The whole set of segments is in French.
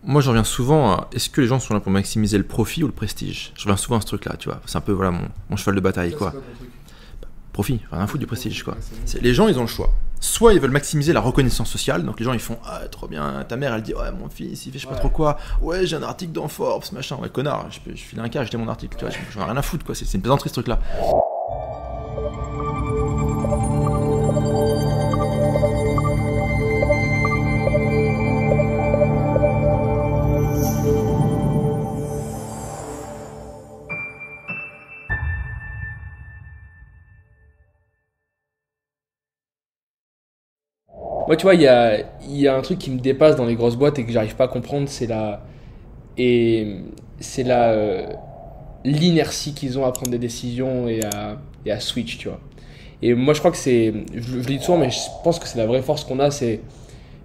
Moi, je reviens souvent à est-ce que les gens sont là pour maximiser le profit ou le prestige? Je reviens souvent à ce truc-là, tu vois. C'est un peu voilà, mon cheval de bataille, Ça, quoi. c'est quoi ton truc? Profit, rien à foutre du prestige, quoi. Ouais, c'est bon. Les gens, ils ont le choix. Soit ils veulent maximiser la reconnaissance sociale, donc les gens ils font ah trop bien, ta mère elle dit ouais mon fils il fait je sais pas Ouais. trop quoi, ouais j'ai un article dans Forbes machin, ouais connard, je file un cas, acheter mon article, tu vois, j'en ai rien à foutre quoi, c'est une plaisanterie ce truc là. Moi, tu vois, il y a un truc qui me dépasse dans les grosses boîtes et que j'arrive pas à comprendre, et c'est l'inertie qu'ils ont à prendre des décisions et à switch, tu vois. Et moi, je crois que je le dis souvent, mais je pense que c'est la vraie force qu'on a, c'est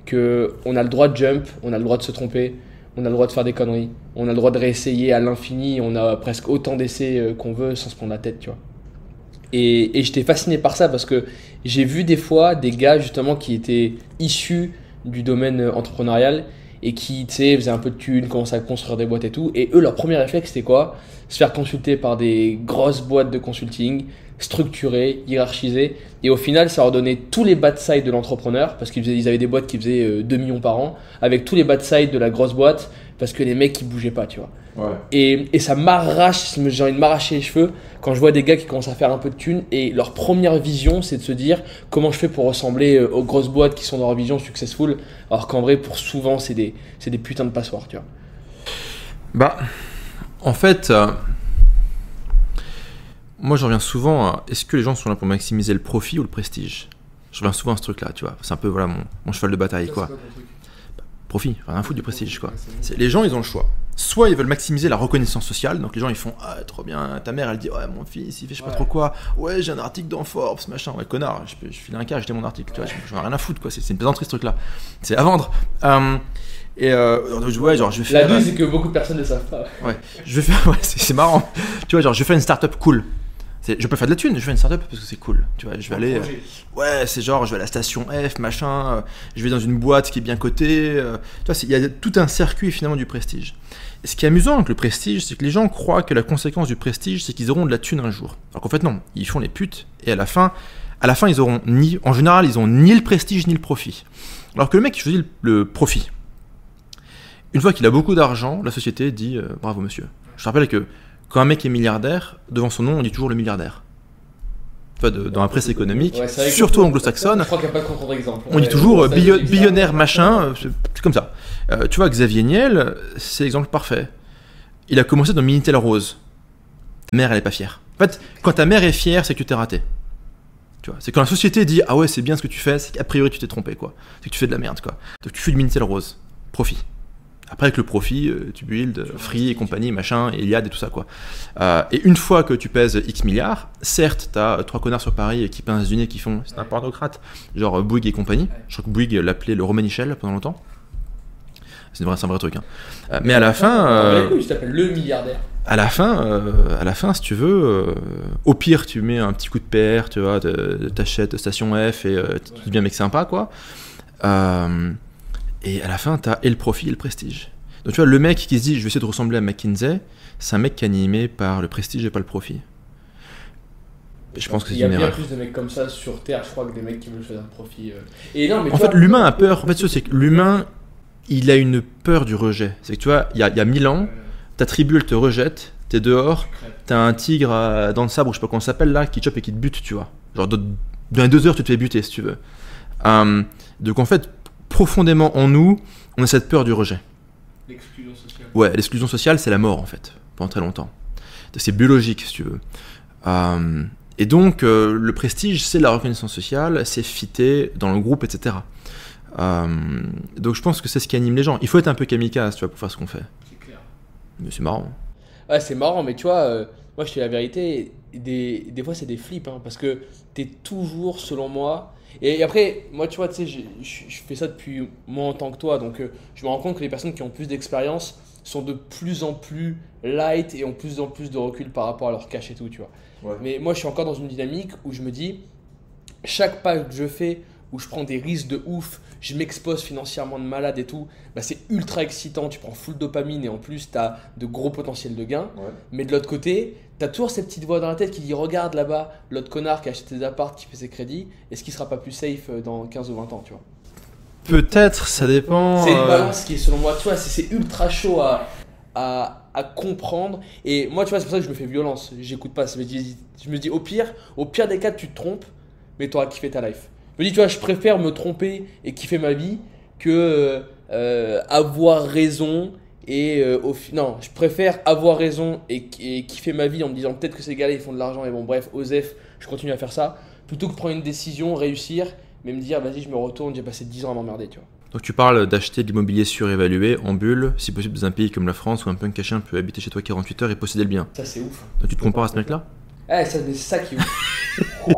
que on a le droit de jump, on a le droit de se tromper, on a le droit de faire des conneries, on a le droit de réessayer à l'infini, on a presque autant d'essais qu'on veut sans se prendre la tête, tu vois. Et j'étais fasciné par ça parce que j'ai vu des fois des gars justement qui étaient issus du domaine entrepreneurial et qui, tu sais, faisaient un peu de thunes, commençaient à construire des boîtes et tout. Et eux, leur premier réflexe, c'était quoi? Se faire consulter par des grosses boîtes de consulting, structurées, hiérarchisées. Et au final, ça leur donnait tous les bad sides de l'entrepreneur parce ils avaient des boîtes qui faisaient 2 millions par an avec tous les bad sides de la grosse boîte parce que les mecs, ils bougeaient pas, tu vois. Ouais. Et ça m'arrache, j'ai envie de m'arracher les cheveux quand je vois des gars qui commencent à faire un peu de thunes et leur première vision c'est de se dire comment je fais pour ressembler aux grosses boîtes qui sont dans leur vision successful, alors qu'en vrai pour souvent c'est des putains de passoires, tu vois. Bah en fait moi je reviens souvent à est-ce que les gens sont là pour maximiser le profit ou le prestige? Je reviens souvent à ce truc là, tu vois, c'est un peu voilà mon cheval de bataille quoi. Profit, rien à foutre du prestige quoi. Les gens ils ont le choix. Soit ils veulent maximiser la reconnaissance sociale, donc les gens ils font ah trop bien, ta mère elle dit ouais mon fils il fait je sais pas trop quoi, ouais j'ai un article dans Forbes machin, ouais connard, je file un cas, acheter mon article, tu vois, j'en ai rien à foutre quoi, c'est une plaisanterie ce truc là, c'est à vendre. Ouais genre je vais La faire, vie c'est que beaucoup de personnes ne savent pas. ouais, je vais faire, ouais c'est marrant, tu vois genre je vais faire une startup cool. Je peux faire de la thune, je fais une startup parce que c'est cool. Tu vois, je vais aller. Ouais, c'est genre, je vais à la station F, machin. Je vais dans une boîte qui est bien cotée. Tu vois, il y a tout un circuit finalement du prestige. Et ce qui est amusant avec le prestige, c'est que les gens croient que la conséquence du prestige, c'est qu'ils auront de la thune un jour. Alors qu'en fait, non, ils font les putes. Et à la fin, ils auront en général, ils ont ni le prestige ni le profit. Alors que le mec qui choisit le profit, une fois qu'il a beaucoup d'argent, la société dit bravo monsieur. Je te rappelle que quand un mec est milliardaire, devant son nom, on dit toujours le milliardaire. Enfin, dans la presse économique, Ouais, c'est vrai que surtout anglo-saxonne, Je crois qu'il n'y a pas de contre-exemple. on dit toujours billionnaire machin, c'est comme ça. Tu vois, Xavier Niel, c'est l'exemple parfait. Il a commencé dans Minitel Rose. Ta mère, elle est pas fière. En fait, quand ta mère est fière, c'est que tu t'es raté. Tu vois, c'est quand la société dit ah ouais, c'est bien ce que tu fais, c'est qu'a priori tu t'es trompé, quoi. C'est que tu fais de la merde, quoi. Donc tu fais du Minitel Rose. Profit. Après, avec le profit, tu build, Free et compagnie, machin, et Iliad et tout ça, quoi. Et une fois que tu pèses X milliards, certes, t'as 3 connards sur Paris qui pincent du nez qui font c'est un pornocrate, genre Bouygues et compagnie. Je crois que Bouygues l'appelait le Romanichel pendant longtemps. C'est un vrai truc. Hein. Mais à la fin. Je t'appelle le milliardaire. À la fin, si tu veux, au pire, tu mets un petit coup de PR, tu vois, t'achètes Station F et tu deviens mec sympa, quoi. Et à la fin, t'as et le profit et le prestige. Donc tu vois, le mec qui se dit je vais essayer de ressembler à McKinsey, c'est un mec qui est animé par le prestige et pas le profit. Et je pense que c'est une Il y a bien erreur. plus de mecs comme ça sur Terre, je crois, que des mecs qui veulent choisir le profit. Et non, mais En fait, l'humain a peur. En fait, c'est que l'humain, il a une peur du rejet. C'est que tu vois, il y a 1000 ans, ta tribu, elle te rejette, t'es dehors, t'as un tigre dans le sabre, ou je sais pas comment ça s'appelle là, qui te chope et qui te bute, tu vois. Genre, dans les 2 heures, tu te fais buter si tu veux. Donc en fait, profondément en nous, on a cette peur du rejet. L'exclusion sociale. Ouais, l'exclusion sociale, c'est la mort en fait, pendant très longtemps. C'est biologique si tu veux. Et donc, le prestige, c'est la reconnaissance sociale, c'est fitter dans le groupe, etc. Donc je pense que c'est ce qui anime les gens. Il faut être un peu kamikaze, tu vois, pour faire ce qu'on fait. C'est clair. Mais c'est marrant. Ouais, c'est marrant, mais tu vois, moi je te dis la vérité, des fois c'est des flips, hein, parce que t'es toujours, selon moi. Et après, moi tu vois, tu sais, je fais ça depuis moins en tant que toi, donc je me rends compte que les personnes qui ont plus d'expérience sont de plus en plus light et ont plus en plus de recul par rapport à leur cash et tout, tu vois. Ouais. Mais moi je suis encore dans une dynamique où je me dis, chaque pas que je fais où je prends des risques de ouf, je m'expose financièrement de malade et tout, bah c'est ultra excitant, tu prends full dopamine et en plus tu as de gros potentiels de gains. Ouais. Mais de l'autre côté, tu as toujours cette petite voix dans la tête qui dit regarde là-bas, l'autre connard qui a acheté des apparts, qui fait ses crédits, est-ce qu'il sera pas plus safe dans 15 ou 20 ans, tu vois. Peut-être, ça dépend. C'est une balance qui est selon moi, tu vois, c'est ultra chaud à comprendre. Et moi, tu vois, c'est pour ça que je me fais violence. J'écoute pas. Je me dis, au pire des cas, tu te trompes, mais tu auras kiffé ta life. Je me dis, tu vois, je préfère me tromper et kiffer ma vie que avoir raison. Non, je préfère avoir raison et kiffer ma vie en me disant peut-être que ces gars-là ils font de l'argent et bon, bref, Osef, je continue à faire ça, plutôt que de prendre une décision, réussir, mais me dire vas-y, je me retourne, j'ai passé 10 ans à m'emmerder, tu vois. Donc tu parles d'acheter de l'immobilier surévalué en bulle, si possible dans un pays comme la France où un punk cachin peut habiter chez toi 48 heures et posséder le bien. Ça, c'est ouf. Donc tu te compares à ce mec-là? C'est ça qui est ouf.